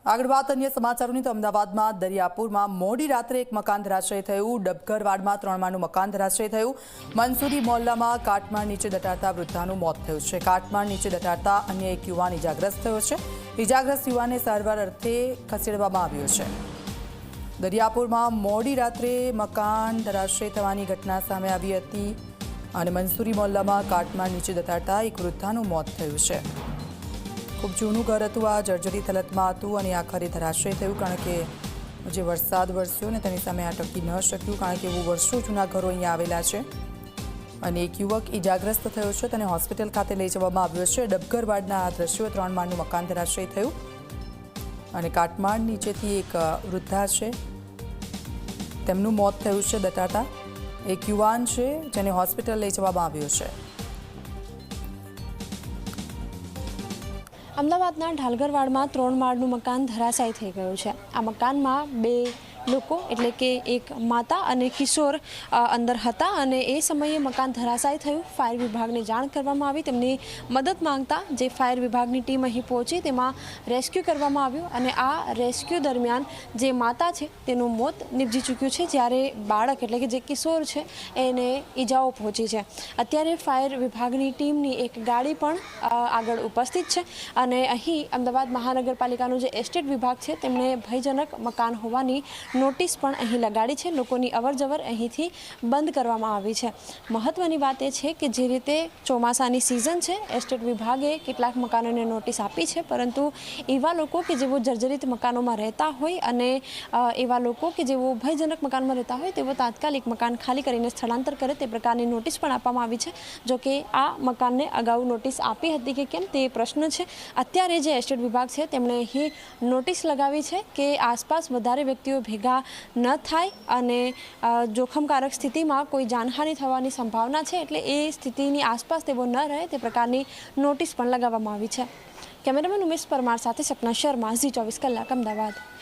આગળ વાત અન્ય સમાચારોની તો અમદાવાદમાં દરિયાપુરમાં મોડી રાત્રે એક મકાન ધરાશયી થયું। ડબઘરવાડમાં 3 માળનું મકાન ધરાશયી થયું। મંસૂરી મોહલ્લામાં કાટમાળ નીચે દટાતા વૃદ્ધાનું મોત થયું છે। કાટમાળ નીચે દટાતા અન્ય એક યુવાન ઇજાગ્રસ્ત થયો છે। ઇજાગ્રસ્ત યુવાનને સારવાર અર્થે ખસેડવામાં આવ્યો છે। દરિયાપુરમાં મોડી રાત્રે મકાન ધરાશયી થવાની ઘટના સામે આવી હતી અને મંસૂરી મોહલ્લામાં કાટમાળ નીચે દટાતા એક વૃદ્ધાનું મોત થયું છે। खूब जूनू घर हतुं, आ जर्जरित हालतमां हतुं અને आखरे धराशयी थयुं कारण के जे वरसाद वरस्यो ने तेनी सामे आ टकी न शक्युं कारण के वर्षो जूना घरो अहींया आवेला छे અને એક યુવક ઇજાગ્રસ્ત થયો છે તેને હોસ્પિટલ ખાતે લઈ જવામાં આવ્યો છે। ડબઘરવાડના આ દ્રશ્યો 3 માળનું મકાન ધરાશયી થયું અને કાટમાળ નીચેથી એક વૃદ્ધા છે તેમનું મોત થયું છે દટાતા। એક યુવાન છે જેને હોસ્પિટલ લઈ જવામાં આવ્યો છે। અમદાવાદના ઢાલગરવાડમાં 3 માળનું મકાન ધરાશાયી થઈ ગયું છે। આ મકાનમાં 2 લોકો એટલે કે એક માતા અને કિશોર અંદર હતા અને એ સમયે મકાન ધરાશાયી થયું। ફાયર વિભાગને જાણ કરવામાં આવી, તેમની મદદ માંગતા જે ફાયર વિભાગની ટીમ અહીં પહોંચી તેમાં રેસ્ક્યુ કરવામાં આવ્યું અને આ રેસ્ક્યુ દરમિયાન જે માતા છે તેનું મોત નીપજી ચૂક્યું છે, જ્યારે બાળક એટલે કે જે કિશોર છે એને ઈજાઓ પહોંચી છે। અત્યારે ફાયર વિભાગની ટીમની એક ગાડી પણ આગળ ઉપસ્થિત છે અને અહીં અમદાવાદ મહાનગરપાલિકાનો જે એસ્ટેટ વિભાગ છે તેમણે ભયજનક મકાન હોવાની નોટિસ પણ અહીં લગાડી છે। લોકોની અવરજવર અહીંથી બંધ કરવામાં આવી છે। મહત્વની વાત એ છે કે જે રીતે ચોમાસાની સિઝન છે, એસ્ટેટ વિભાગે કેટલાક મકાનોને નોટિસ આપી છે, પરંતુ એવા લોકો કે જેઓ જર્જરિત મકાનોમાં રહેતા હોય અને એવા લોકો કે જેઓ ભયજનક મકાનમાં રહેતા હોય તેઓ તાત્કાલિક મકાન ખાલી કરીને સ્થળાંતર કરે તે પ્રકારની નોટિસ પણ આપવામાં આવી છે। જો કે આ મકાનને અગાઉ નોટિસ આપી હતી કે કેમ તે પ્રશ્ન છે। અત્યારે જે એસ્ટેટ વિભાગ છે તેમણે અહીં નોટિસ લગાવી છે કે આસપાસ વધારે વ્યક્તિઓ ભેગા ન થાય અને જોખમકારક સ્થિતિમાં કોઈ જાનહાનિ થવાની સંભાવના છે, એટલે એ સ્થિતિની આસપાસ તેઓ ન રહે તે પ્રકારની નોટિસ પણ લગાવવામાં આવી છે। કેમેરામેન ઉમેશ પરમાર સાથે સપના શર્મા, ઝી 24 કલાક, અમદાવાદ।